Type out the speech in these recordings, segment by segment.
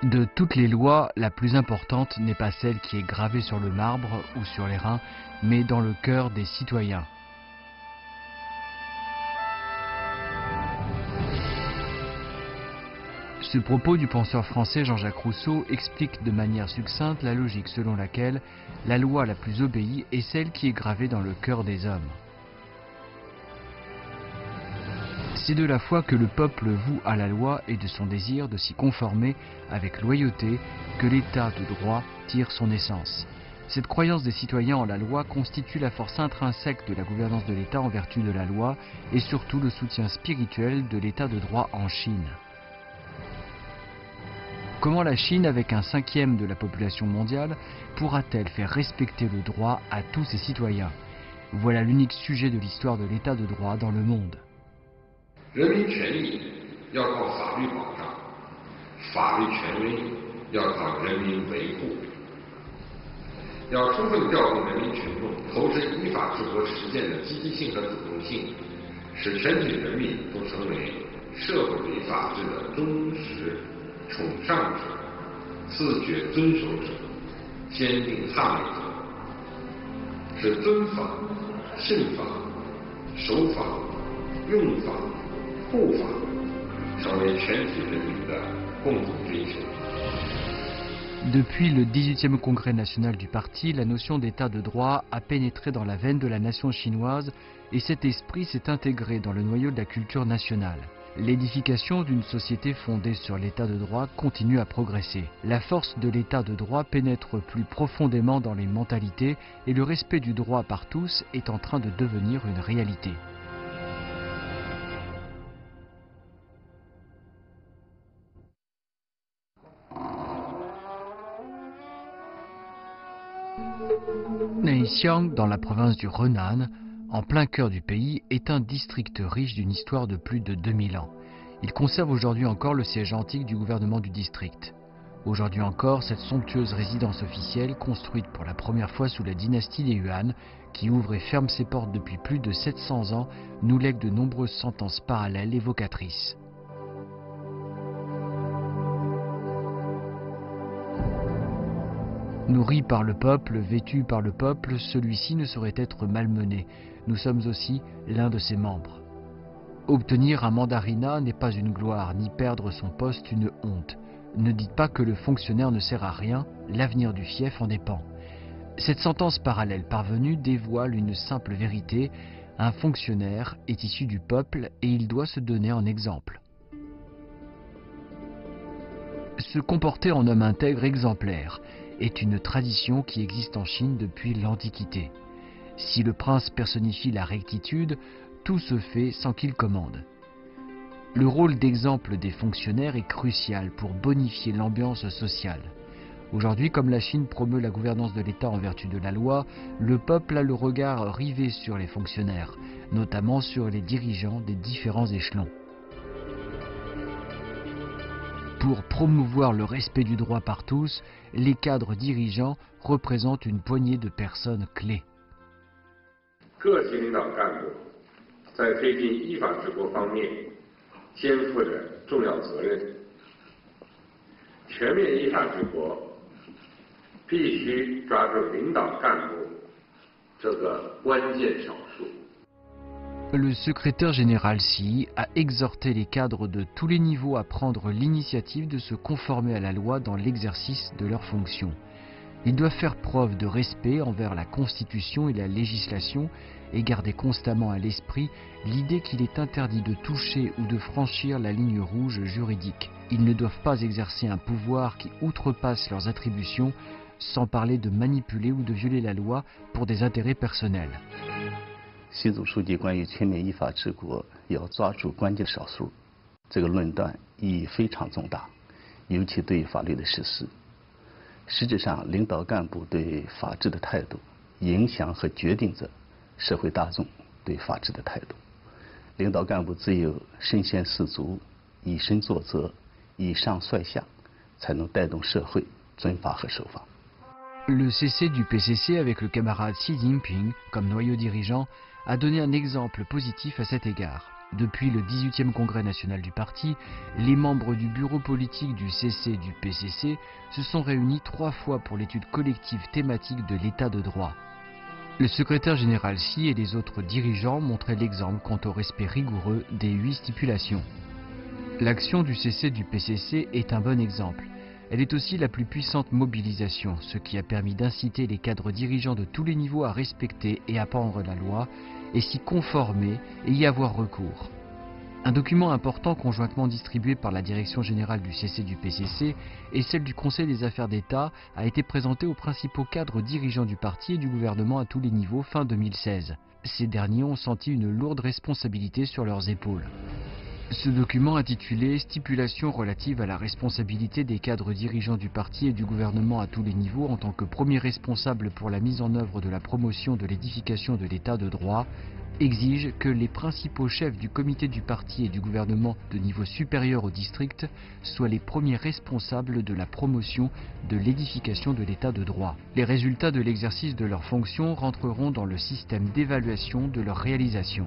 De toutes les lois, la plus importante n'est pas celle qui est gravée sur le marbre ou sur les reins, mais dans le cœur des citoyens. Ce propos du penseur français Jean-Jacques Rousseau explique de manière succincte la logique selon laquelle la loi la plus obéie est celle qui est gravée dans le cœur des hommes. C'est de la foi que le peuple voue à la loi et de son désir de s'y conformer avec loyauté que l'État de droit tire son essence. Cette croyance des citoyens en la loi constitue la force intrinsèque de la gouvernance de l'État en vertu de la loi et surtout le soutien spirituel de l'État de droit en Chine. Comment la Chine, avec 1/5 de la population mondiale, pourra-t-elle faire respecter le droit à tous ses citoyens? Voilà l'unique sujet de l'histoire de l'État de droit dans le monde. 人民权益要靠法律保障，法律权威要靠人民维护。要充分调动人民群众投身依法治国实践的积极性和主动性，使全体人民都成为社会主义法治的忠实崇尚者、自觉遵守者、坚定捍卫者，使遵法、信法、守法、用法、护法成为全体人民的共同追求。 Depuis le 18e congrès national du parti, la notion d'état de droit a pénétré dans la veine de la nation chinoise et cet esprit s'est intégré dans le noyau de la culture nationale. L'édification d'une société fondée sur l'état de droit continue à progresser. La force de l'état de droit pénètre plus profondément dans les mentalités et le respect du droit par tous est en train de devenir une réalité. Neixiang, dans la province du Henan, en plein cœur du pays, est un district riche d'une histoire de plus de 2000 ans. Il conserve aujourd'hui encore le siège antique du gouvernement du district. Aujourd'hui encore, cette somptueuse résidence officielle, construite pour la première fois sous la dynastie des Yuan, qui ouvre et ferme ses portes depuis plus de 700 ans, nous lègue de nombreuses sentences parallèles évocatrices. Nourri par le peuple, vêtu par le peuple, celui-ci ne saurait être malmené. Nous sommes aussi l'un de ses membres. Obtenir un mandarinat n'est pas une gloire, ni perdre son poste une honte. Ne dites pas que le fonctionnaire ne sert à rien, l'avenir du fief en dépend. Cette sentence parallèle parvenue dévoile une simple vérité. Un fonctionnaire est issu du peuple et il doit se donner en exemple. Se comporter en homme intègre exemplaire est une tradition qui existe en Chine depuis l'Antiquité. Si le prince personnifie la rectitude, tout se fait sans qu'il commande. Le rôle d'exemple des fonctionnaires est crucial pour bonifier l'ambiance sociale. Aujourd'hui, comme la Chine promeut la gouvernance de l'État en vertu de la loi, le peuple a le regard rivé sur les fonctionnaires, notamment sur les dirigeants des différents échelons. Pour promouvoir le respect du droit par tous, les cadres dirigeants représentent une poignée de personnes clés. 各级领导干部在推进依法治国方面肩负着重要责任。全面依法治国必须抓住领导干部这个关键少数。 Le secrétaire général Xi a exhorté les cadres de tous les niveaux à prendre l'initiative de se conformer à la loi dans l'exercice de leurs fonctions. Ils doivent faire preuve de respect envers la Constitution et la législation et garder constamment à l'esprit l'idée qu'il est interdit de toucher ou de franchir la ligne rouge juridique. Ils ne doivent pas exercer un pouvoir qui outrepasse leurs attributions, sans parler de manipuler ou de violer la loi pour des intérêts personnels. 习总书记关于全面依法治国要抓住关键少数，这个论断意义非常重大，尤其对法律的实施。实质上，领导干部对法治的态度，影响和决定着社会大众对法治的态度。领导干部只有身先士卒、以身作则、以上率下，才能带动社会遵法和守法。 Le CC du PCC, avec le camarade Xi Jinping comme noyau dirigeant, a donné un exemple positif à cet égard. Depuis le 18e congrès national du parti, les membres du bureau politique du CC du PCC se sont réunis 3 fois pour l'étude collective thématique de l'état de droit. Le secrétaire général Xi et les autres dirigeants montraient l'exemple quant au respect rigoureux des 8 stipulations. L'action du CC du PCC est un bon exemple. Elle est aussi la plus puissante mobilisation, ce qui a permis d'inciter les cadres dirigeants de tous les niveaux à respecter et à prendre la loi, et s'y conformer et y avoir recours. Un document important conjointement distribué par la direction générale du CC du PCC et celle du Conseil des affaires d'État a été présenté aux principaux cadres dirigeants du parti et du gouvernement à tous les niveaux fin 2016. Ces derniers ont senti une lourde responsabilité sur leurs épaules. Ce document intitulé « Stipulations relatives à la responsabilité des cadres dirigeants du parti et du gouvernement à tous les niveaux en tant que premier responsable pour la mise en œuvre de la promotion de l'édification de l'état de droit » exige que les principaux chefs du comité du parti et du gouvernement de niveau supérieur au district soient les premiers responsables de la promotion de l'édification de l'état de droit. Les résultats de l'exercice de leurs fonctions rentreront dans le système d'évaluation de leur réalisation.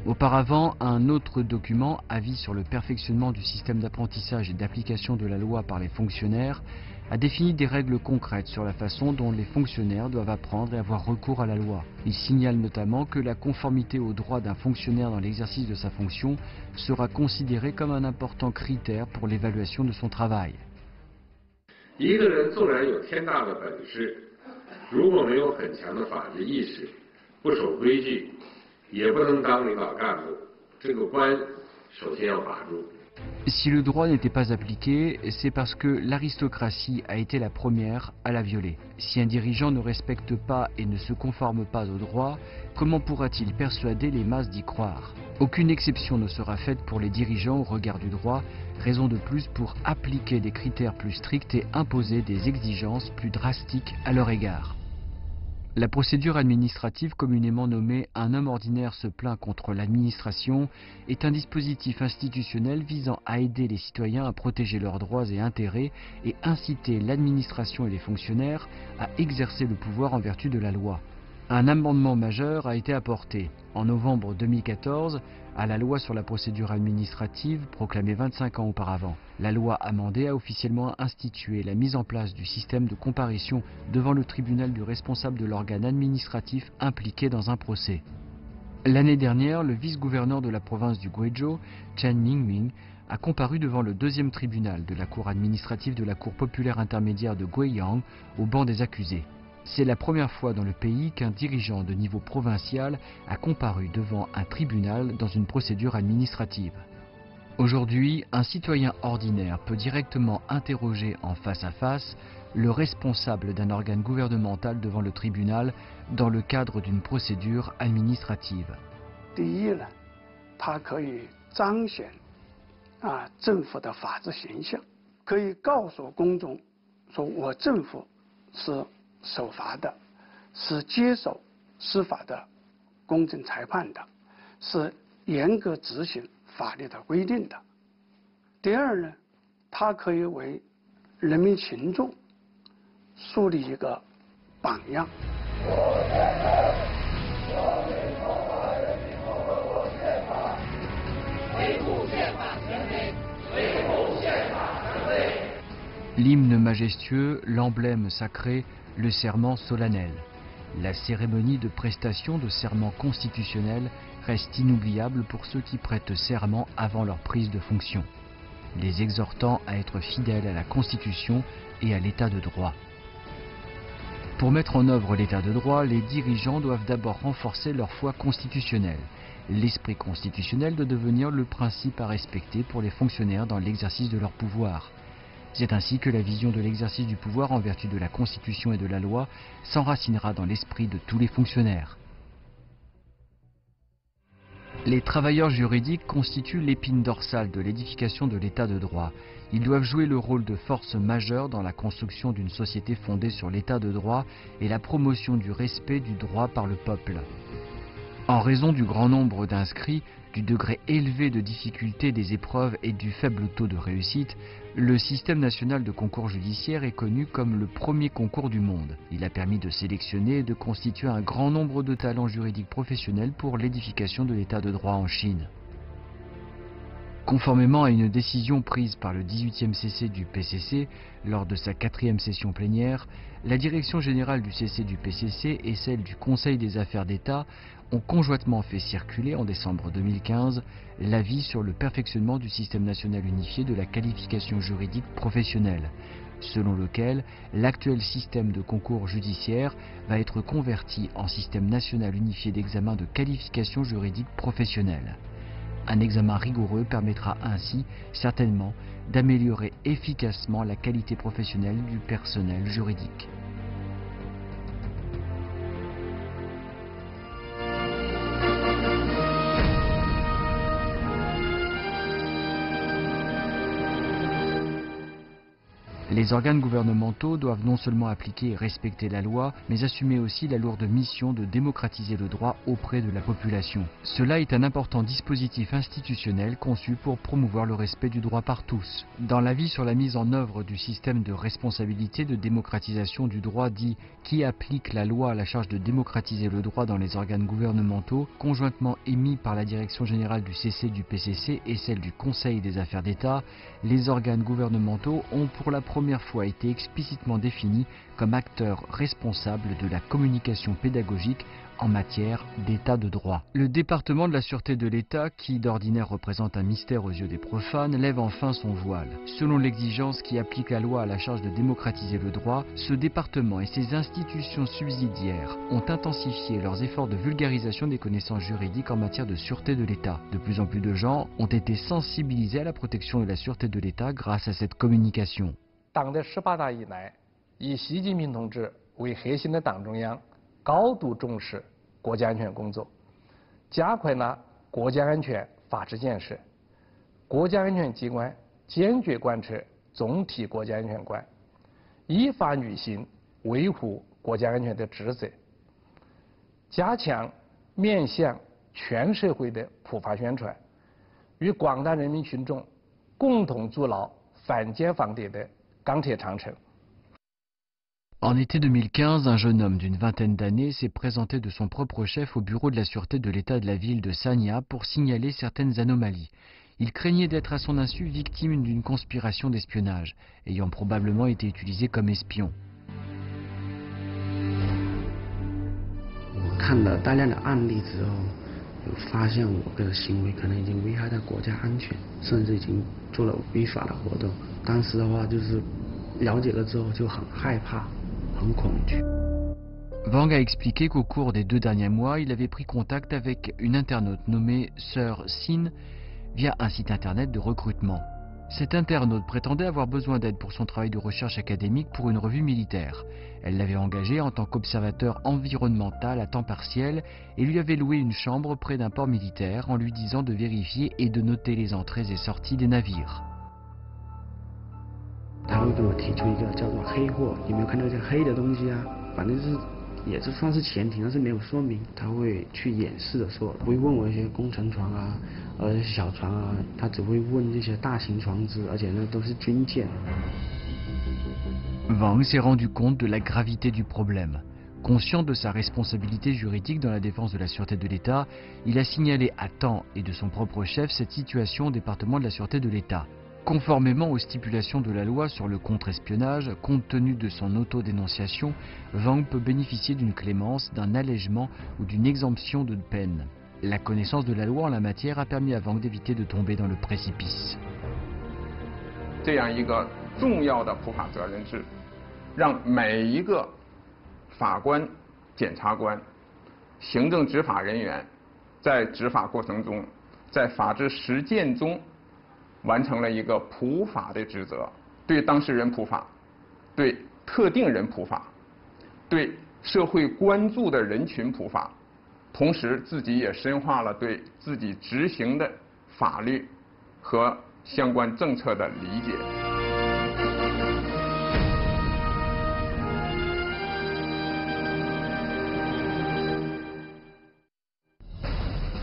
Auparavant, un autre document, avis sur le perfectionnement du système d'apprentissage et d'application de la loi par les fonctionnaires, a défini des règles concrètes sur la façon dont les fonctionnaires doivent apprendre et avoir recours à la loi. Il signale notamment que la conformité aux droits d'un fonctionnaire dans l'exercice de sa fonction sera considérée comme un important critère pour l'évaluation de son travail. 一个人纵然有天大的本事，如果没有很强的法治意识，不守规矩，也不能当领导干部。这个关首先要把住。 Si le droit n'était pas appliqué, c'est parce que l'aristocratie a été la première à la violer. Si un dirigeant ne respecte pas et ne se conforme pas au droit, comment pourra-t-il persuader les masses d'y croire? Aucune exception ne sera faite pour les dirigeants au regard du droit, raison de plus pour appliquer des critères plus stricts et imposer des exigences plus drastiques à leur égard. La procédure administrative communément nommée « Un homme ordinaire se plaint contre l'administration » est un dispositif institutionnel visant à aider les citoyens à protéger leurs droits et intérêts et inciter l'administration et les fonctionnaires à exercer le pouvoir en vertu de la loi. Un amendement majeur a été apporté en novembre 2014 à la loi sur la procédure administrative proclamée 25 ans auparavant. La loi amendée a officiellement institué la mise en place du système de comparution devant le tribunal du responsable de l'organe administratif impliqué dans un procès. L'année dernière, le vice-gouverneur de la province du Guizhou, Chen Ningming, a comparu devant le deuxième tribunal de la cour administrative de la cour populaire intermédiaire de Guiyang au banc des accusés. C'est la première fois dans le pays qu'un dirigeant de niveau provincial a comparu devant un tribunal dans une procédure administrative. Aujourd'hui, un citoyen ordinaire peut directement interroger en face à face le responsable d'un organe gouvernemental devant le tribunal dans le cadre d'une procédure administrative. 第一呢，它可以彰显政府的法治形象，可以告诉公众说我政府是 守法的，是接受司法的公正裁判的，是严格执行法律的规定的。第二呢，它可以为人民群众树立一个榜样。L'hymne majestueux, l'emblème sacré, le serment solennel. La cérémonie de prestation de serment constitutionnel reste inoubliable pour ceux qui prêtent serment avant leur prise de fonction, les exhortant à être fidèles à la Constitution et à l'état de droit. Pour mettre en œuvre l'état de droit, les dirigeants doivent d'abord renforcer leur foi constitutionnelle. L'esprit constitutionnel doit devenir le principe à respecter pour les fonctionnaires dans l'exercice de leur pouvoir. C'est ainsi que la vision de l'exercice du pouvoir en vertu de la Constitution et de la loi s'enracinera dans l'esprit de tous les fonctionnaires. Les travailleurs juridiques constituent l'épine dorsale de l'édification de l'état de droit. Ils doivent jouer le rôle de force majeure dans la construction d'une société fondée sur l'état de droit et la promotion du respect du droit par le peuple. En raison du grand nombre d'inscrits, du degré élevé de difficulté des épreuves et du faible taux de réussite, le système national de concours judiciaire est connu comme le premier concours du monde. Il a permis de sélectionner et de constituer un grand nombre de talents juridiques professionnels pour l'édification de l'état de droit en Chine. Conformément à une décision prise par le 18e CC du PCC lors de sa 4e session plénière, la direction générale du CC du PCC et celle du Conseil des affaires d'État ont conjointement fait circuler en décembre 2015 l'avis sur le perfectionnement du système national unifié de la qualification juridique professionnelle, selon lequel l'actuel système de concours judiciaire va être converti en système national unifié d'examen de qualification juridique professionnelle. Un examen rigoureux permettra ainsi, certainement, d'améliorer efficacement la qualité professionnelle du personnel juridique. Les organes gouvernementaux doivent non seulement appliquer et respecter la loi, mais assumer aussi la lourde mission de démocratiser le droit auprès de la population. Cela est un important dispositif institutionnel conçu pour promouvoir le respect du droit par tous. Dans l'avis sur la mise en œuvre du système de responsabilité de démocratisation du droit dit « qui applique la loi à la charge de démocratiser le droit dans les organes gouvernementaux », conjointement émis par la Direction générale du CC du PCC et celle du Conseil des affaires d'État, les organes gouvernementaux ont pour la première fois été explicitement définis comme acteurs responsables de la communication pédagogique en matière d'état de droit. Le département de la Sûreté de l'État, qui d'ordinaire représente un mystère aux yeux des profanes, lève enfin son voile. Selon l'exigence qui applique la loi à la charge de démocratiser le droit, ce département et ses institutions subsidiaires ont intensifié leurs efforts de vulgarisation des connaissances juridiques en matière de sûreté de l'État. De plus en plus de gens ont été sensibilisés à la protection de la sûreté de l'État grâce à cette communication. 党的18大以来，以习近平同志为核心的党中央高度重视国家安全工作，加快了国家安全法治建设。国家安全机关坚决贯彻总体国家安全观，依法履行维护国家安全的职责，加强面向全社会的普法宣传，与广大人民群众共同筑牢反奸防谍的 En été 2015, un jeune homme d'une vingtaine d'années s'est présenté de son propre chef au bureau de la sûreté de l'État de la ville de Sanya pour signaler certaines anomalies. Il craignait d'être à son insu victime d'une conspiration d'espionnage, ayant probablement été utilisé comme espion. 我看了大量的案例之后，有发现我的行为可能已经危害到国家安全，甚至已经做了违法的活动。当时的话就是了解了之后就很害怕，很恐惧。 Wang a expliqué qu'au cours des 2 derniers mois, il avait pris contact avec une internaute nommée Sœur Sin via un site internet de recrutement. Cette internaute prétendait avoir besoin d'aide pour son travail de recherche académique pour une revue militaire. Elle l'avait engagé en tant qu'observateur environnemental à temps partiel et lui avait loué une chambre près d'un port militaire en lui disant de vérifier et de noter les entrées et sorties des navires. 他会给我提出一个叫做黑货，有没有看到这黑的东西啊？反正是也是算是潜艇，但是没有说明。他会去掩饰的说，不会问我一些工程船啊，小船啊，他只会问这些大型船只，而且呢都是军舰。Wang s'est rendu compte de la gravité du problème. Conscient de sa responsabilité juridique dans la défense de la sûreté de l'État, il a signalé à temps et de son propre chef cette situation au département de la sûreté de l'État. Conformément aux stipulations de la loi sur le contre-espionnage, compte tenu de son autodénonciation, Wang peut bénéficier d'une clémence, d'un allègement ou d'une exemption de peine. La connaissance de la loi en la matière a permis à Wang d'éviter de tomber dans le précipice. 这样一个重要的普法责任制，让每一个法官、检察官、行政执法人员在执法过程中，在法治实践中 完成了一个普法的职责，对当事人普法，对特定人普法，对社会关注的人群普法，同时自己也深化了对自己执行的法律和相关政策的理解。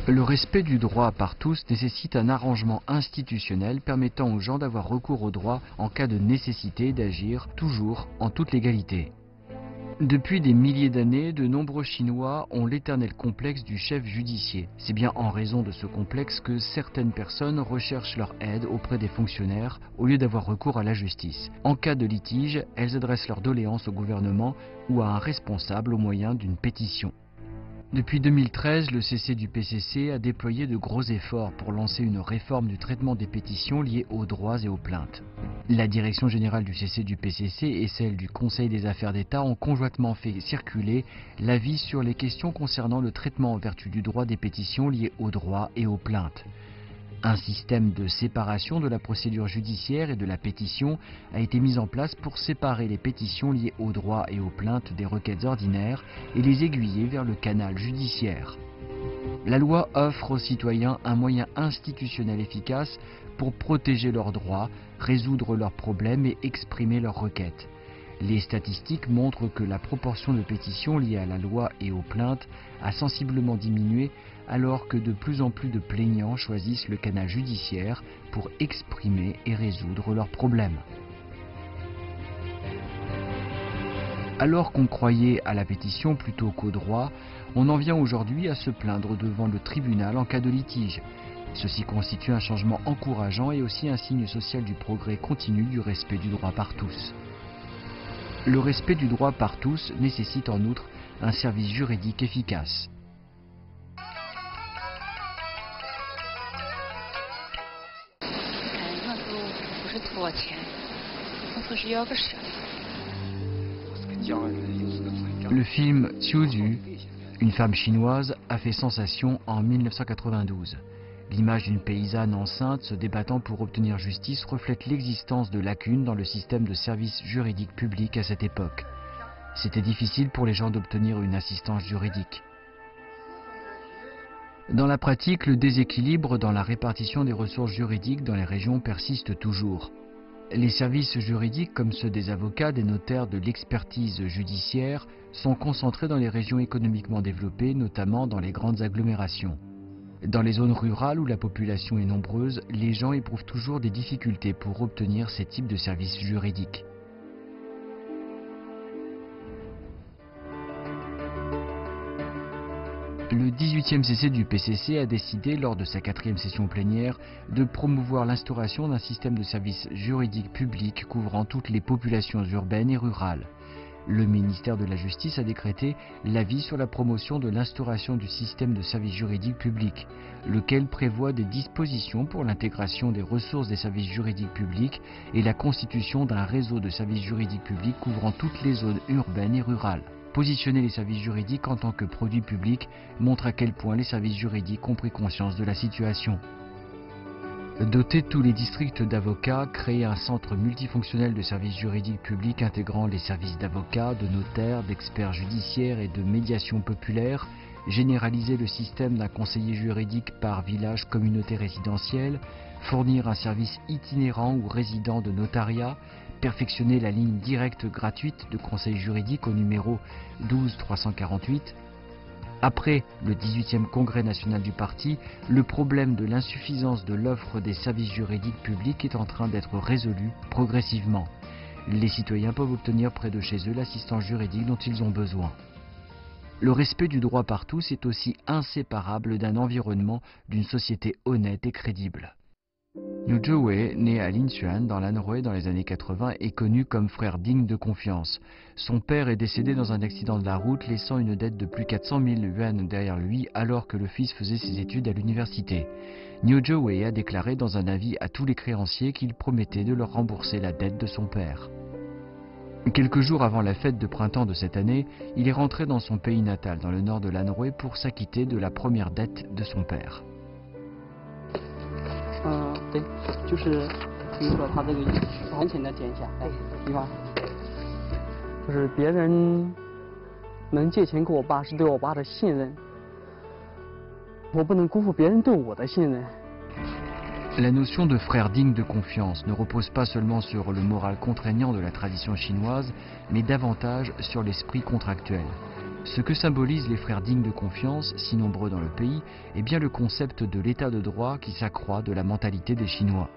Le respect du droit par tous nécessite un arrangement institutionnel permettant aux gens d'avoir recours au droit en cas de nécessité d'agir toujours en toute légalité. Depuis des milliers d'années, de nombreux Chinois ont l'éternel complexe du chef judiciaire. C'est bien en raison de ce complexe que certaines personnes recherchent leur aide auprès des fonctionnaires au lieu d'avoir recours à la justice. En cas de litige, elles adressent leurs doléances au gouvernement ou à un responsable au moyen d'une pétition. Depuis 2013, le CC du PCC a déployé de gros efforts pour lancer une réforme du traitement des pétitions liées aux droits et aux plaintes. La direction générale du CC du PCC et celle du Conseil des affaires d'État ont conjointement fait circuler l'avis sur les questions concernant le traitement en vertu du droit des pétitions liées aux droits et aux plaintes. Un système de séparation de la procédure judiciaire et de la pétition a été mis en place pour séparer les pétitions liées aux droits et aux plaintes des requêtes ordinaires et les aiguiller vers le canal judiciaire. La loi offre aux citoyens un moyen institutionnel efficace pour protéger leurs droits, résoudre leurs problèmes et exprimer leurs requêtes. Les statistiques montrent que la proportion de pétitions liées à la loi et aux plaintes a sensiblement diminué alors que de plus en plus de plaignants choisissent le canal judiciaire pour exprimer et résoudre leurs problèmes. Alors qu'on croyait à la pétition plutôt qu'au droit, on en vient aujourd'hui à se plaindre devant le tribunal en cas de litige. Ceci constitue un changement encourageant et aussi un signe social du progrès continu du respect du droit par tous. Le respect du droit par tous nécessite en outre un service juridique efficace. Le film Qiuju, une femme chinoise, a fait sensation en 1992. L'image d'une paysanne enceinte se débattant pour obtenir justice reflète l'existence de lacunes dans le système de services juridiques publics à cette époque. C'était difficile pour les gens d'obtenir une assistance juridique. Dans la pratique, le déséquilibre dans la répartition des ressources juridiques dans les régions persiste toujours. Les services juridiques, comme ceux des avocats, des notaires, de l'expertise judiciaire, sont concentrés dans les régions économiquement développées, notamment dans les grandes agglomérations. Dans les zones rurales où la population est nombreuse, les gens éprouvent toujours des difficultés pour obtenir ces types de services juridiques. Le 18e CC du PCC a décidé, lors de sa 4e session plénière, de promouvoir l'instauration d'un système de services juridiques publics couvrant toutes les populations urbaines et rurales. Le ministère de la Justice a décrété l'avis sur la promotion de l'instauration du système de services juridiques publics, lequel prévoit des dispositions pour l'intégration des ressources des services juridiques publics et la constitution d'un réseau de services juridiques publics couvrant toutes les zones urbaines et rurales. Positionner les services juridiques en tant que produit public montre à quel point les services juridiques ont pris conscience de la situation. Doter tous les districts d'avocats, créer un centre multifonctionnel de services juridiques publics intégrant les services d'avocats, de notaires, d'experts judiciaires et de médiation populaire, généraliser le système d'un conseiller juridique par village communauté résidentielle, fournir un service itinérant ou résident de notariat, perfectionner la ligne directe gratuite de conseil juridique au numéro 12 348. Après le 18e congrès national du parti, le problème de l'insuffisance de l'offre des services juridiques publics est en train d'être résolu progressivement. Les citoyens peuvent obtenir près de chez eux l'assistance juridique dont ils ont besoin. Le respect du droit par tous est aussi inséparable d'un environnement, d'une société honnête et crédible. Niu Zhewei, né à Linxuan dans l'Anhui dans les années 80, est connu comme frère digne de confiance. Son père est décédé dans un accident de la route, laissant une dette de plus de 400 000 yuan derrière lui alors que le fils faisait ses études à l'université. Niu Zhewei a déclaré dans un avis à tous les créanciers qu'il promettait de leur rembourser la dette de son père. Quelques jours avant la fête de printemps de cette année, il est rentré dans son pays natal, dans le nord de l'Anhui, pour s'acquitter de la première dette de son père. 对，就是比如说他这个完全的点下，哎，地方，就是别人能借钱给我爸，是对我爸的信任，我不能辜负别人对我的信任。 La notion de frère digne de confiance ne repose pas seulement sur le moral contraignant de la tradition chinoise, mais davantage sur l'esprit contractuel. Ce que symbolisent les frères dignes de confiance, si nombreux dans le pays, est bien le concept de l'état de droit qui s'accroît de la mentalité des Chinois.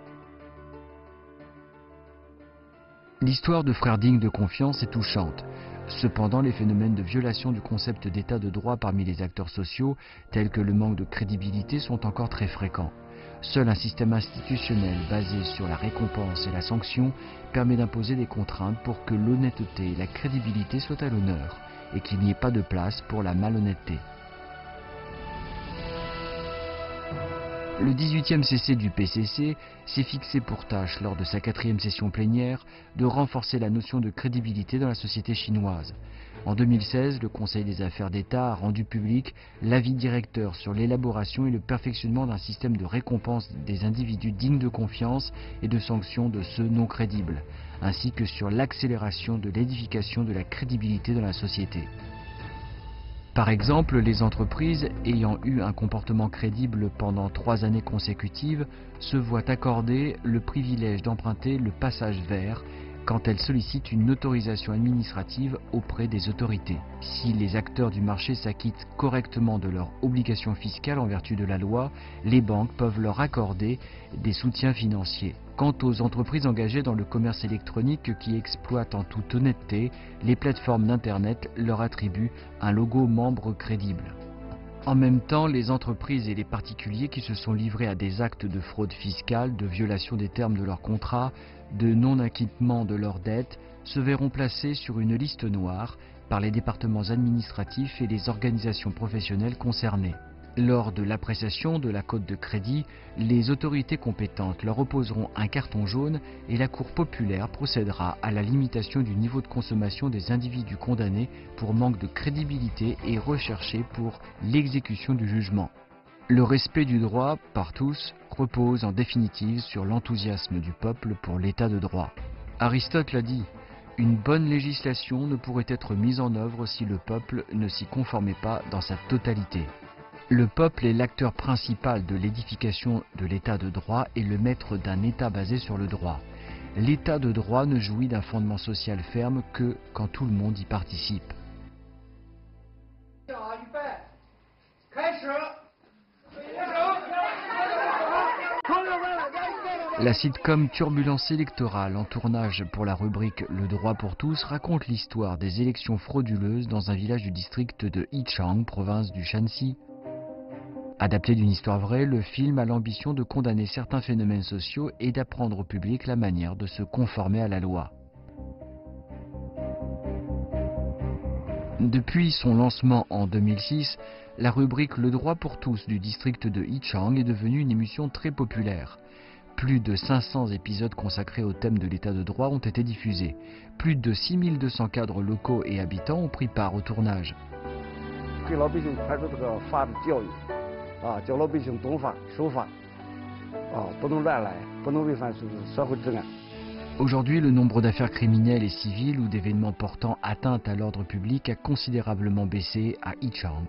L'histoire de frères dignes de confiance est touchante. Cependant, les phénomènes de violation du concept d'état de droit parmi les acteurs sociaux, tels que le manque de crédibilité, sont encore très fréquents. Seul un système institutionnel basé sur la récompense et la sanction permet d'imposer des contraintes pour que l'honnêteté et la crédibilité soient à l'honneur et qu'il n'y ait pas de place pour la malhonnêteté. Le 18e CC du PCC s'est fixé pour tâche, lors de sa 4e session plénière, de renforcer la notion de crédibilité dans la société chinoise. En 2016, le Conseil des affaires d'État a rendu public l'avis directeur sur l'élaboration et le perfectionnement d'un système de récompense des individus dignes de confiance et de sanctions de ceux non crédibles, ainsi que sur l'accélération de l'édification de la crédibilité dans la société. Par exemple, les entreprises ayant eu un comportement crédible pendant 3 années consécutives se voient accorder le privilège d'emprunter le passage vert quand elles sollicitent une autorisation administrative auprès des autorités. Si les acteurs du marché s'acquittent correctement de leurs obligations fiscales en vertu de la loi, les banques peuvent leur accorder des soutiens financiers. Quant aux entreprises engagées dans le commerce électronique qui exploitent en toute honnêteté, les plateformes d'Internet leur attribuent un logo membre crédible. En même temps, les entreprises et les particuliers qui se sont livrés à des actes de fraude fiscale, de violation des termes de leur contrat, de non-acquittement de leurs dettes, se verront placés sur une liste noire par les départements administratifs et les organisations professionnelles concernées. Lors de l'appréciation de la cote de crédit, les autorités compétentes leur opposeront un carton jaune et la Cour populaire procédera à la limitation du niveau de consommation des individus condamnés pour manque de crédibilité et recherchés pour l'exécution du jugement. Le respect du droit par tous repose en définitive sur l'enthousiasme du peuple pour l'état de droit. Aristote l'a dit, une bonne législation ne pourrait être mise en œuvre si le peuple ne s'y conformait pas dans sa totalité. Le peuple est l'acteur principal de l'édification de l'état de droit et le maître d'un état basé sur le droit. L'état de droit ne jouit d'un fondement social ferme que quand tout le monde y participe. La sitcom Turbulence électorale, en tournage pour la rubrique Le droit pour tous, raconte l'histoire des élections frauduleuses dans un village du district de Yichang, province du Shanxi. Adapté d'une histoire vraie, le film a l'ambition de condamner certains phénomènes sociaux et d'apprendre au public la manière de se conformer à la loi. Depuis son lancement en 2006, la rubrique Le droit pour tous du district de Yichang est devenue une émission très populaire. Plus de 500 épisodes consacrés au thème de l'état de droit ont été diffusés. Plus de 6200 cadres locaux et habitants ont pris part au tournage. Aujourd'hui, le nombre d'affaires criminelles et civiles ou d'événements portant atteinte à l'ordre public a considérablement baissé à Yichang.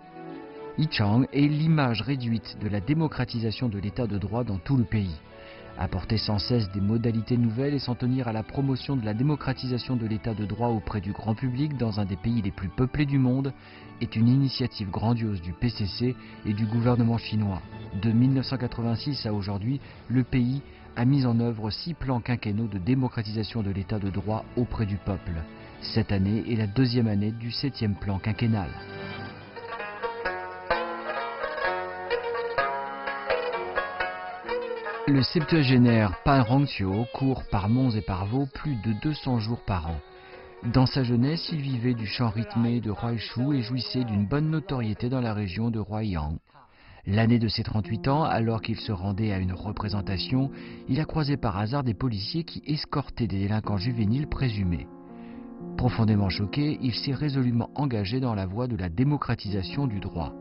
Yichang est l'image réduite de la démocratisation de l'état de droit dans tout le pays. Apporter sans cesse des modalités nouvelles et s'en tenir à la promotion de la démocratisation de l'état de droit auprès du grand public dans un des pays les plus peuplés du monde est une initiative grandiose du PCC et du gouvernement chinois. De 1986 à aujourd'hui, le pays a mis en œuvre 6 plans quinquennaux de démocratisation de l'état de droit auprès du peuple. Cette année est la 2e année du 7e plan quinquennal. Le septuagénaire Pan Hongqiu court par monts et par vaux plus de 200 jours par an. Dans sa jeunesse, il vivait du chant rythmé de Huaishu et jouissait d'une bonne notoriété dans la région de Huaiyang. L'année de ses 38 ans, alors qu'il se rendait à une représentation, il a croisé par hasard des policiers qui escortaient des délinquants juvéniles présumés. Profondément choqué, il s'est résolument engagé dans la voie de la démocratisation du droit.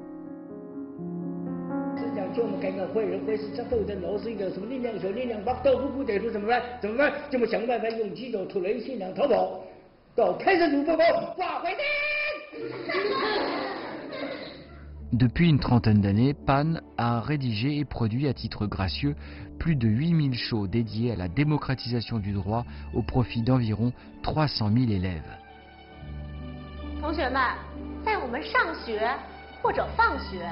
Depuis une trentaine d'années, Pan a rédigé et produit à titre gracieux plus de 8000 shows dédiés à la démocratisation du droit au profit d'environ 300 000 élèves. 在我们上学或者放学，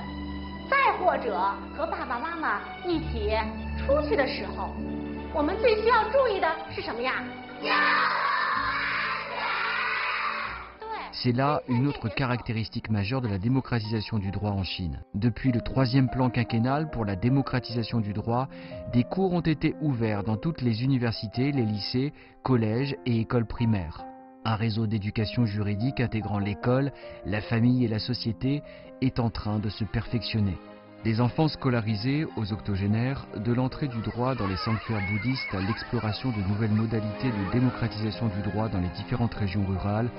再或者和爸爸妈妈一起出去的时候，我们最需要注意的是什么呀？ C'est là une autre caractéristique majeure de la démocratisation du droit en Chine. Depuis le 3e plan quinquennal pour la démocratisation du droit, des cours ont été ouverts dans toutes les universités, les lycées, collèges et écoles primaires. Un réseau d'éducation juridique intégrant l'école, la famille et la société est en train de se perfectionner. Des enfants scolarisés aux octogénaires, de l'entrée du droit dans les sanctuaires bouddhistes à l'exploration de nouvelles modalités de démocratisation du droit dans les différentes régions rurales,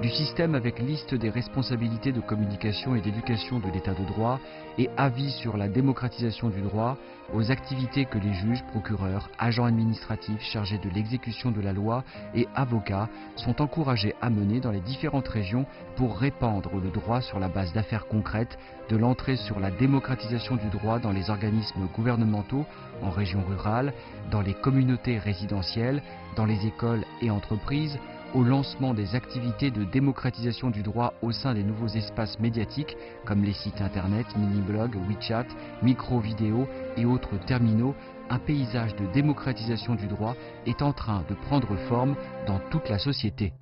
du système avec liste des responsabilités de communication et d'éducation de l'état de droit et avis sur la démocratisation du droit, aux activités que les juges, procureurs, agents administratifs chargés de l'exécution de la loi et avocats sont encouragés à mener dans les différentes régions pour répandre le droit sur la base d'affaires concrètes, de l'entrée sur la démocratisation du droit dans les organismes gouvernementaux, en région rurale, dans les communautés résidentielles, dans les écoles et entreprises, au lancement des activités de démocratisation du droit au sein des nouveaux espaces médiatiques comme les sites internet, mini-blogs, WeChat, micro-vidéos et autres terminaux, un paysage de démocratisation du droit est en train de prendre forme dans toute la société.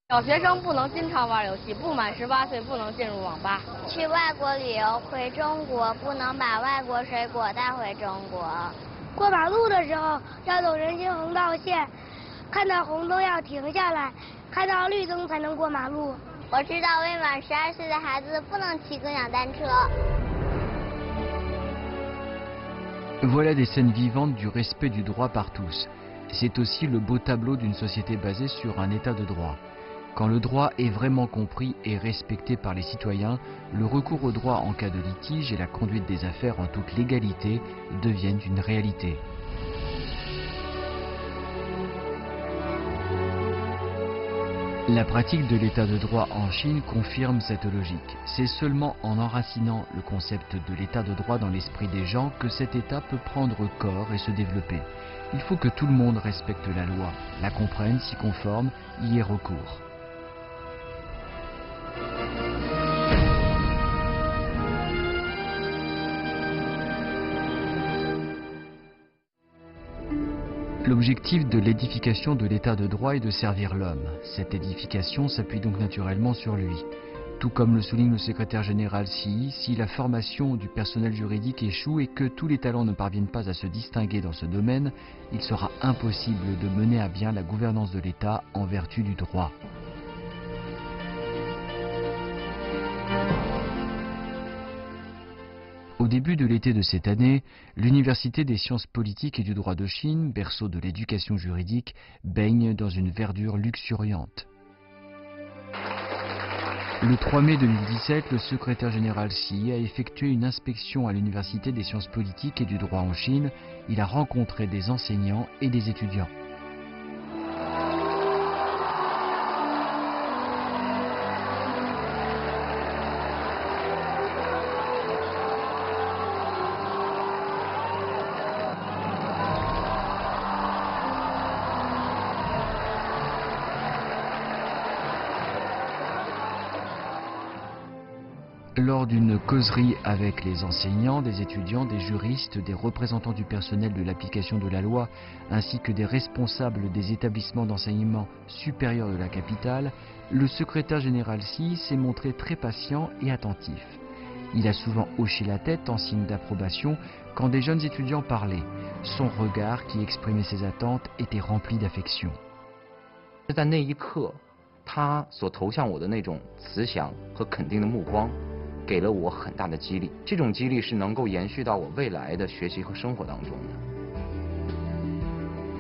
小学生不能经常玩游戏，不满18岁不能进入网吧。去外国旅游回中国，不能把外国水果带回中国。过马路的时候要走人行横道线。 看到红灯要停下来，看到绿灯才能过马路。我知道未满12岁的孩子不能骑共享单车。 Voilà des scènes vivantes du respect du droit par tous. C'est aussi le beau tableau d'une société basée sur un état de droit. Quand le droit est vraiment compris et respecté par les citoyens, le recours au droit en cas de litige et la conduite des affaires en toute légalité deviennent une réalité. La pratique de l'état de droit en Chine confirme cette logique. C'est seulement en enracinant le concept de l'état de droit dans l'esprit des gens que cet état peut prendre corps et se développer. Il faut que tout le monde respecte la loi, la comprenne, s'y conforme, y ait recours. L'objectif de l'édification de l'état de droit est de servir l'homme. Cette édification s'appuie donc naturellement sur lui. Tout comme le souligne le secrétaire général Xi, si la formation du personnel juridique échoue et que tous les talents ne parviennent pas à se distinguer dans ce domaine, il sera impossible de mener à bien la gouvernance de l'État en vertu du droit. Au début de l'été de cette année, l'Université des sciences politiques et du droit de Chine, berceau de l'éducation juridique, baigne dans une verdure luxuriante. Le 3 mai 2017, le secrétaire général Xi a effectué une inspection à l'Université des sciences politiques et du droit en Chine. Il a rencontré des enseignants et des étudiants. Lors d'une causerie avec les enseignants, des étudiants, des juristes, des représentants du personnel de l'application de la loi, ainsi que des responsables des établissements d'enseignement supérieurs de la capitale, le secrétaire général Xi s'est montré très patient et attentif. Il a souvent hoché la tête en signe d'approbation quand des jeunes étudiants parlaient. Son regard, qui exprimait ses attentes, était rempli d'affection. 在那一刻，他所投向我的那种慈祥和肯定的目光，给了我很大的激励。这种激励是能够延续到我未来的学习和生活当中的。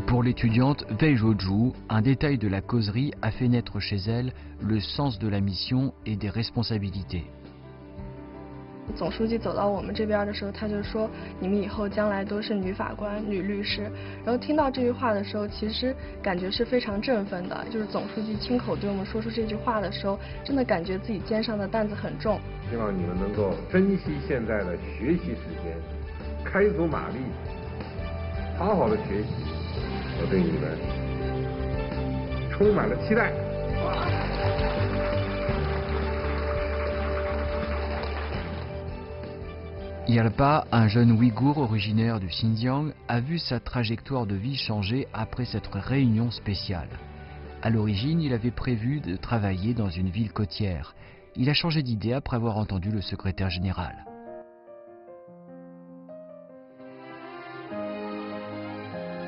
Pour l'étudiante Wei Zhuozhu, un détail de la causerie a fait naître chez elle le sens de la mission et des responsabilités. 总书记走到我们这边的时候，他就说：“你们以后将来都是女法官、女律师。”然后听到这句话的时候，其实感觉是非常振奋的。就是总书记亲口对我们说出这句话的时候，真的感觉自己肩上的担子很重。希望你们能够珍惜现在的学习时间，开足马力，好好的学习。我对你们充满了期待。Yerpa, un jeune Ouïghour originaire du Xinjiang, a vu sa trajectoire de vie changer après cette réunion spéciale. À l'origine, il avait prévu de travailler dans une ville côtière. Il a changé d'idée après avoir entendu le secrétaire général.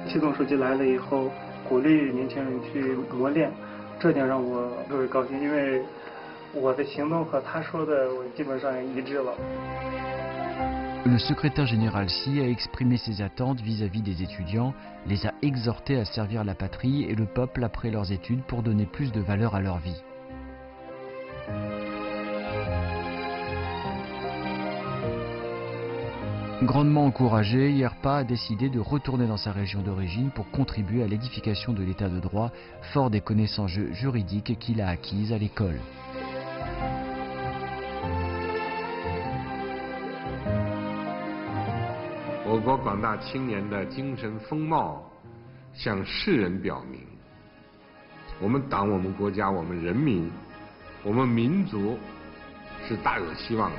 习总书记来了以后，鼓励年轻人去磨练，这点让我特别高兴，因为我的行动和他说的我基本上一致了。 Le secrétaire général Xi a exprimé ses attentes vis-à-vis des étudiants, les a exhortés à servir la patrie et le peuple après leurs études pour donner plus de valeur à leur vie. Grandement encouragé, Yerpa a décidé de retourner dans sa région d'origine pour contribuer à l'édification de l'état de droit, fort des connaissances juridiques qu'il a acquises à l'école. Notre 广大青年的精神风貌向世人表明，我们党、我们国家、我们人民、我们民族是大有希望的。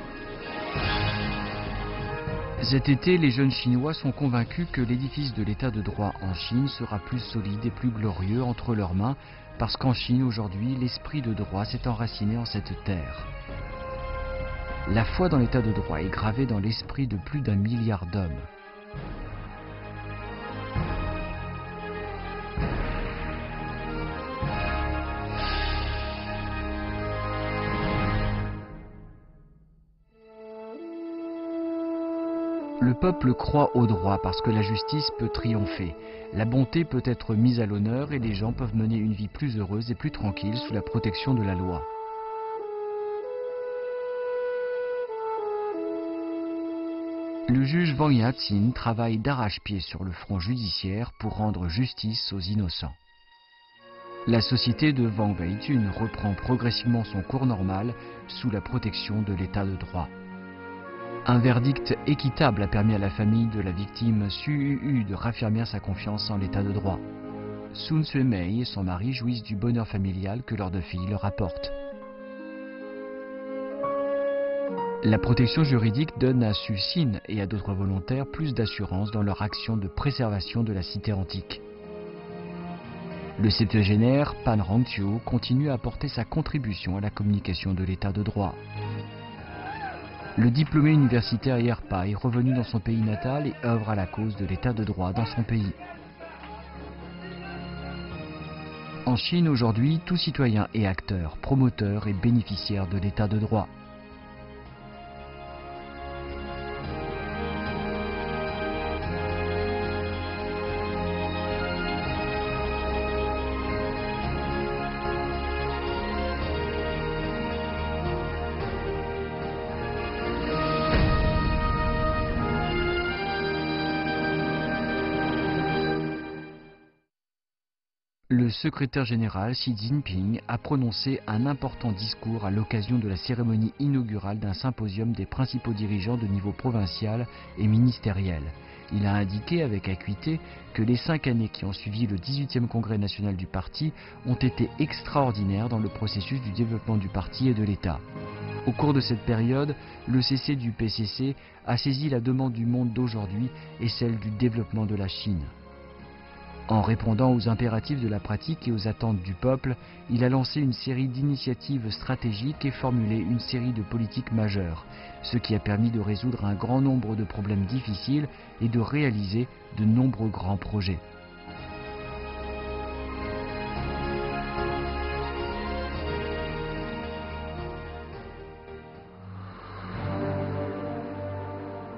Cet été, les jeunes Chinois sont convaincus que l'édifice de l'état de droit en Chine sera plus solide et plus glorieux entre leurs mains, parce qu'en Chine aujourd'hui, l'esprit de droit s'est enraciné en cette terre. La foi dans l'état de droit est gravée dans l'esprit de plus d'1 milliard d'hommes. Le peuple croit au droit parce que la justice peut triompher, la bonté peut être mise à l'honneur et les gens peuvent mener une vie plus heureuse et plus tranquille sous la protection de la loi. Le juge Wang Yatsin travaille d'arrache-pied sur le front judiciaire pour rendre justice aux innocents. La société de Wang Weijun reprend progressivement son cours normal sous la protection de l'état de droit. Un verdict équitable a permis à la famille de la victime Su Yu de raffirmer sa confiance en l'état de droit. Sun Sui-mei et son mari jouissent du bonheur familial que leurs deux filles leur apportent. La protection juridique donne à Su Xin et à d'autres volontaires plus d'assurance dans leur action de préservation de la cité antique. Le septuagénaire Pan Hongqiu continue à apporter sa contribution à la communication de l'état de droit. Le diplômé universitaire Yerpa est revenu dans son pays natal et œuvre à la cause de l'état de droit dans son pays. En Chine aujourd'hui, tout citoyen est acteur, promoteur et bénéficiaire de l'état de droit. Le secrétaire général Xi Jinping a prononcé un important discours à l'occasion de la cérémonie inaugurale d'un symposium des principaux dirigeants de niveau provincial et ministériel. Il a indiqué avec acuité que les 5 années qui ont suivi le 18e congrès national du parti ont été extraordinaires dans le processus du développement du parti et de l'État. Au cours de cette période, le CC du PCC a saisi la demande du monde d'aujourd'hui et celle du développement de la Chine. En répondant aux impératifs de la pratique et aux attentes du peuple, il a lancé une série d'initiatives stratégiques et formulé une série de politiques majeures, ce qui a permis de résoudre un grand nombre de problèmes difficiles et de réaliser de nombreux grands projets.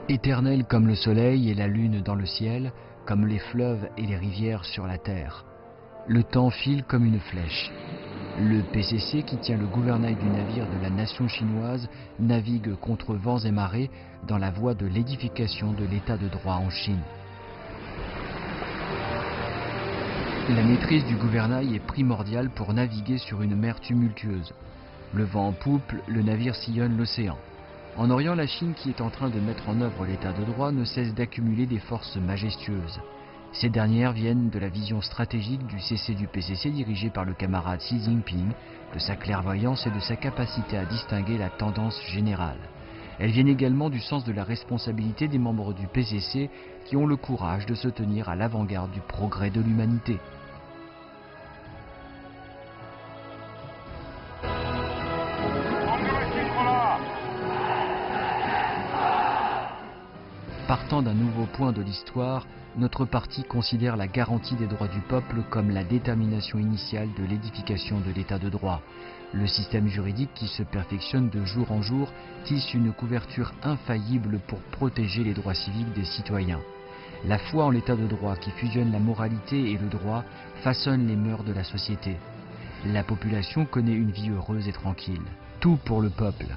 Éternel comme le soleil et la lune dans le ciel, comme les fleuves et les rivières sur la terre. Le temps file comme une flèche. Le PCC, qui tient le gouvernail du navire de la nation chinoise, navigue contre vents et marées dans la voie de l'édification de l'état de droit en Chine. La maîtrise du gouvernail est primordiale pour naviguer sur une mer tumultueuse. Le vent en poupe, le navire sillonne l'océan. En Orient, la Chine, qui est en train de mettre en œuvre l'état de droit, ne cesse d'accumuler des forces majestueuses. Ces dernières viennent de la vision stratégique du CC du PCC dirigé par le camarade Xi Jinping, de sa clairvoyance et de sa capacité à distinguer la tendance générale. Elles viennent également du sens de la responsabilité des membres du PCC qui ont le courage de se tenir à l'avant-garde du progrès de l'humanité. Partant d'un nouveau point de l'histoire, notre parti considère la garantie des droits du peuple comme la détermination initiale de l'édification de l'état de droit. Le système juridique qui se perfectionne de jour en jour tisse une couverture infaillible pour protéger les droits civiques des citoyens. La foi en l'état de droit qui fusionne la moralité et le droit façonne les mœurs de la société. La population connaît une vie heureuse et tranquille. Tout pour le peuple.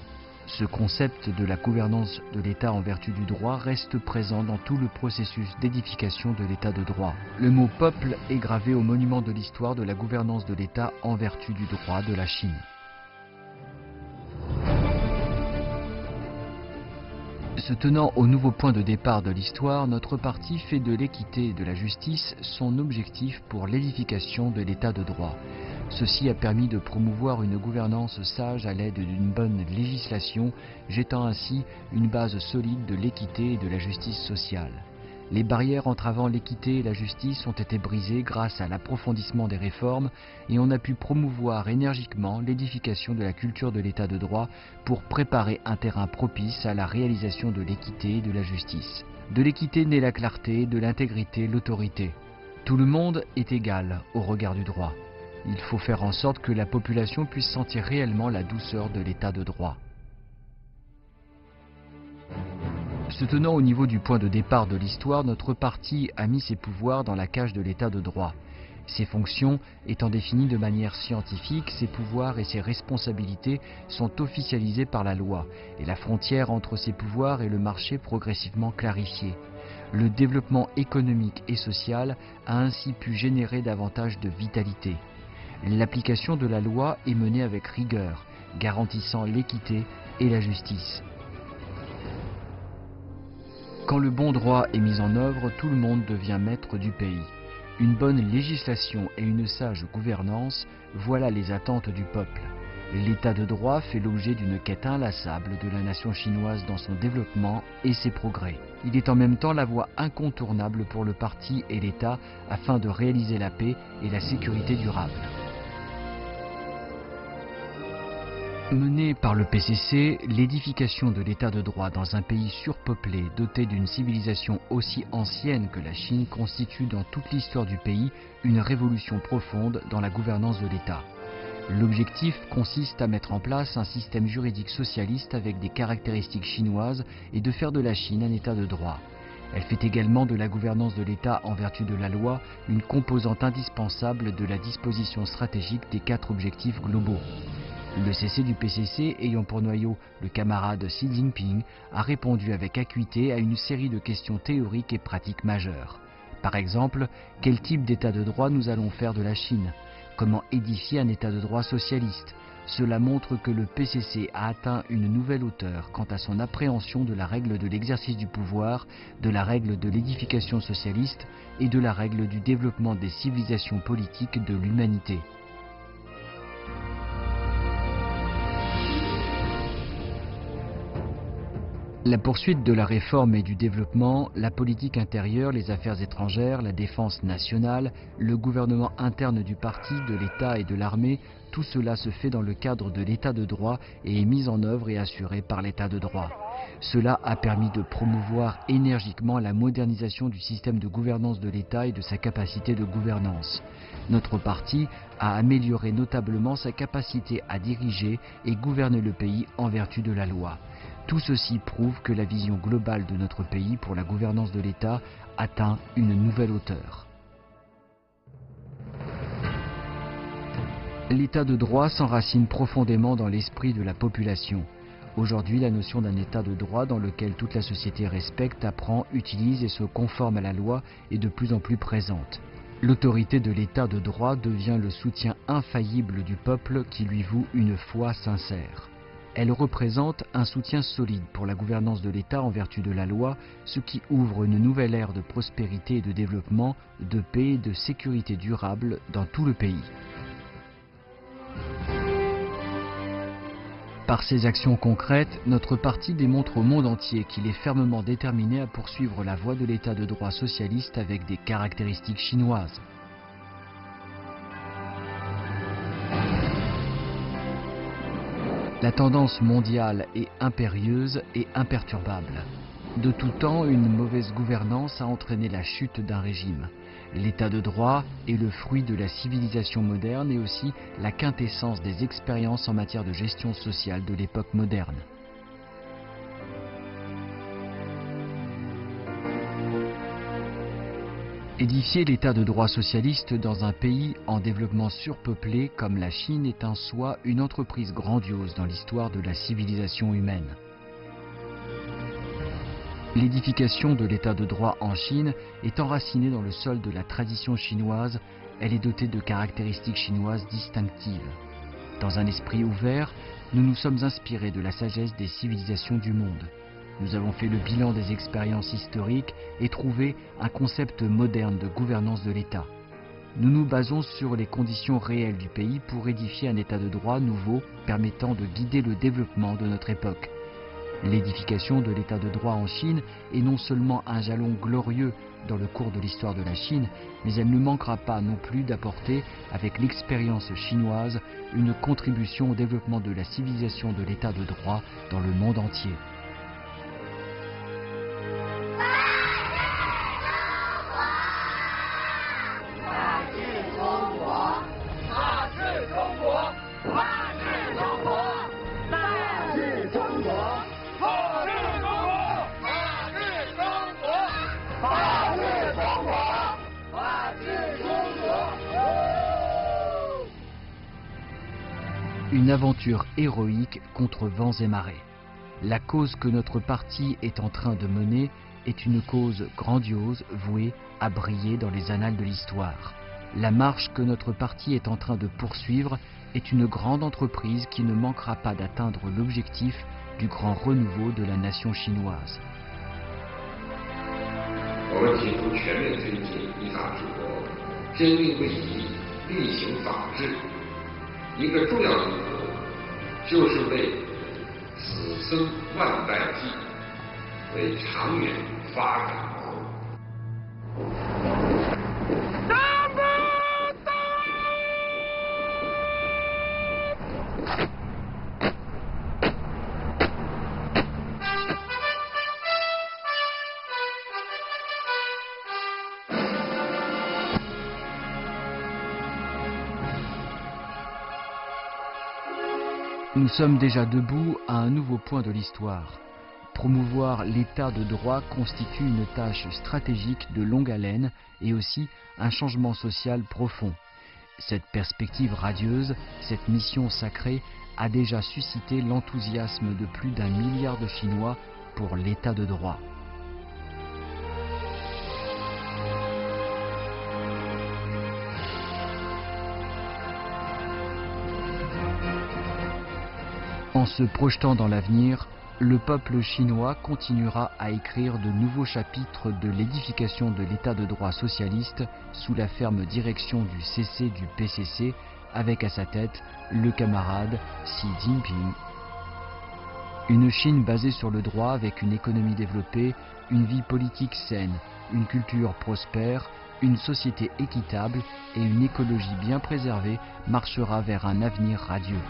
Ce concept de la gouvernance de l'État en vertu du droit reste présent dans tout le processus d'édification de l'État de droit. Le mot « peuple » est gravé au monument de l'histoire de la gouvernance de l'État en vertu du droit de la Chine. Se tenant au nouveau point de départ de l'histoire, notre parti fait de l'équité et de la justice son objectif pour l'édification de l'État de droit. Ceci a permis de promouvoir une gouvernance sage à l'aide d'une bonne législation, jetant ainsi une base solide de l'équité et de la justice sociale. Les barrières entravant l'équité et la justice ont été brisées grâce à l'approfondissement des réformes et on a pu promouvoir énergiquement l'édification de la culture de l'état de droit pour préparer un terrain propice à la réalisation de l'équité et de la justice. De l'équité naît la clarté, de l'intégrité, l'autorité. Tout le monde est égal au regard du droit. Il faut faire en sorte que la population puisse sentir réellement la douceur de l'état de droit. Se tenant au niveau du point de départ de l'histoire, notre parti a mis ses pouvoirs dans la cage de l'état de droit. Ses fonctions étant définies de manière scientifique, ses pouvoirs et ses responsabilités sont officialisés par la loi, et la frontière entre ses pouvoirs et le marché progressivement clarifiée. Le développement économique et social a ainsi pu générer davantage de vitalité. L'application de la loi est menée avec rigueur, garantissant l'équité et la justice. Quand le bon droit est mis en œuvre, tout le monde devient maître du pays. Une bonne législation et une sage gouvernance, voilà les attentes du peuple. L'état de droit fait l'objet d'une quête inlassable de la nation chinoise dans son développement et ses progrès. Il est en même temps la voie incontournable pour le parti et l'État afin de réaliser la paix et la sécurité durable. Menée par le PCC, l'édification de l'état de droit dans un pays surpeuplé, doté d'une civilisation aussi ancienne que la Chine, constitue dans toute l'histoire du pays une révolution profonde dans la gouvernance de l'État. L'objectif consiste à mettre en place un système juridique socialiste avec des caractéristiques chinoises et de faire de la Chine un état de droit. Elle fait également de la gouvernance de l'État en vertu de la loi une composante indispensable de la disposition stratégique des 4 objectifs globaux. Le CC du PCC, ayant pour noyau le camarade Xi Jinping, a répondu avec acuité à une série de questions théoriques et pratiques majeures. Par exemple, quel type d'état de droit nous allons faire de la Chine? Comment édifier un état de droit socialiste? Cela montre que le PCC a atteint une nouvelle hauteur quant à son appréhension de la règle de l'exercice du pouvoir, de la règle de l'édification socialiste et de la règle du développement des civilisations politiques de l'humanité. La poursuite de la réforme et du développement, la politique intérieure, les affaires étrangères, la défense nationale, le gouvernement interne du parti, de l'État et de l'armée, tout cela se fait dans le cadre de l'État de droit et est mis en œuvre et assuré par l'État de droit. Cela a permis de promouvoir énergiquement la modernisation du système de gouvernance de l'État et de sa capacité de gouvernance. Notre parti a amélioré notablement sa capacité à diriger et gouverner le pays en vertu de la loi. Tout ceci prouve que la vision globale de notre pays pour la gouvernance de l'État atteint une nouvelle hauteur. L'état de droit s'enracine profondément dans l'esprit de la population. Aujourd'hui, la notion d'un état de droit dans lequel toute la société respecte, apprend, utilise et se conforme à la loi est de plus en plus présente. L'autorité de l'état de droit devient le soutien infaillible du peuple qui lui voue une foi sincère. Elle représente un soutien solide pour la gouvernance de l'État en vertu de la loi, ce qui ouvre une nouvelle ère de prospérité et de développement, de paix et de sécurité durable dans tout le pays. Par ses actions concrètes, notre parti démontre au monde entier qu'il est fermement déterminé à poursuivre la voie de l'état de droit socialiste avec des caractéristiques chinoises. La tendance mondiale est impérieuse et imperturbable. De tout temps, une mauvaise gouvernance a entraîné la chute d'un régime. L'état de droit est le fruit de la civilisation moderne et aussi la quintessence des expériences en matière de gestion sociale de l'époque moderne. Édifier l'état de droit socialiste dans un pays en développement surpeuplé comme la Chine est en soi une entreprise grandiose dans l'histoire de la civilisation humaine. L'édification de l'état de droit en Chine est enracinée dans le sol de la tradition chinoise, elle est dotée de caractéristiques chinoises distinctives. Dans un esprit ouvert, nous nous sommes inspirés de la sagesse des civilisations du monde. Nous avons fait le bilan des expériences historiques et trouvé un concept moderne de gouvernance de l'État. Nous nous basons sur les conditions réelles du pays pour édifier un état de droit nouveau permettant de guider le développement de notre époque. L'édification de l'état de droit en Chine est non seulement un jalon glorieux dans le cours de l'histoire de la Chine, mais elle ne manquera pas non plus d'apporter, avec l'expérience chinoise, une contribution au développement de la civilisation de l'état de droit dans le monde entier. Une aventure héroïque contre vents et marées. La cause que notre parti est en train de mener est une cause grandiose vouée à briller dans les annales de l'histoire. La marche que notre parti est en train de poursuivre est une grande entreprise qui ne manquera pas d'atteindre l'objectif du grand renouveau de la nation chinoise. 我们提出全面推进依法治国，坚定不移厉行法治。一个重要的目标就是为子孙万代计，为长远发展谋路。 Nous sommes déjà debout à un nouveau point de l'histoire. Promouvoir l'état de droit constitue une tâche stratégique de longue haleine et aussi un changement social profond. Cette perspective radieuse, cette mission sacrée, a déjà suscité l'enthousiasme de plus d'1 milliard de Chinois pour l'état de droit. En se projetant dans l'avenir, le peuple chinois continuera à écrire de nouveaux chapitres de l'édification de l'état de droit socialiste sous la ferme direction du CC du PCC, avec à sa tête le camarade Xi Jinping. Une Chine basée sur le droit avec une économie développée, une vie politique saine, une culture prospère, une société équitable et une écologie bien préservée marchera vers un avenir radieux.